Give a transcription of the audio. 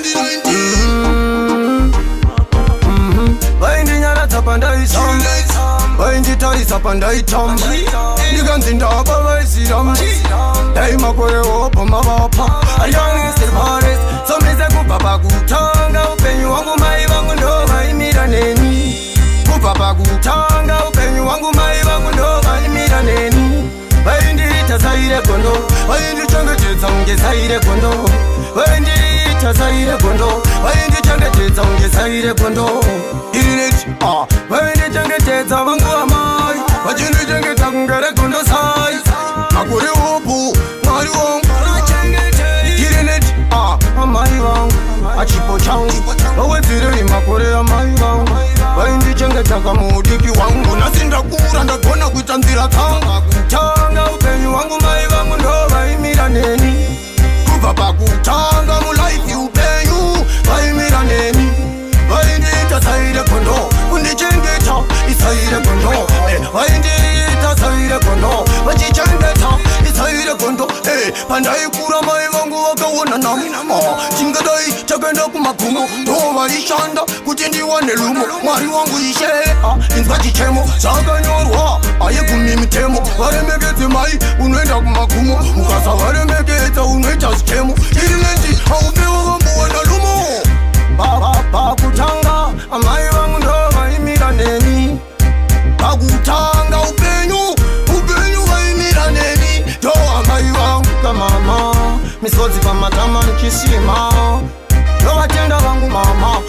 2019. Vaindinyarata pandaitam, vainditarisa pandaitam, ndikanzindaba vaisiram, daimakore opa mavapa ariyangisirpares somise kubva pakutanga upenyu wangu mai vangu ndo vaimira neni, kubva pakutanga upenyu wangu mai vangu ndo vaimira neni. Vaindiita saire gondo, vaindichengetedza unge saire gondo, vaindiita saire gondo, vaindichengetedza unge saire gondo. Irineti, vaindichengetedza vangu amai, vachindichengeta kungere gondo sai, makore upu mwari wangu irineti, amai vangu achipo changu vawedzirei makore amai vangu, vaindichengeta kamudiki wangu, nasi ndakura ndagona kuita nzira dzangu. Tanga upenyu wangu mai vangu ndo vaimira neni, kubva pakutanga mulaifi upenyu vaimira neni. Vaindiita saire gondo, kundichengeta isaire gondo, vaindiita saire gondo, vachichengeta isaire gondo. Pandaikura mai vangu vakaona namu, chingadai chakaenda kumagumo, ndo vaishanda kuti ndiwane lumo. Mwari wangu ishe inzwa chichemo chakanyorwa aye gumi mitemo, varemekedze mai unoenda kumagumo, ukasavaremekedza unoita zvichemo. Irineti haupewa vambowana lumo. Pakutanga amai vangu ndo vaimira neni, pakutanga upenyu vaimira neni, ndo amai vangu kamama, misodzi pamatama nikisima, ndo vatenda vangu mama.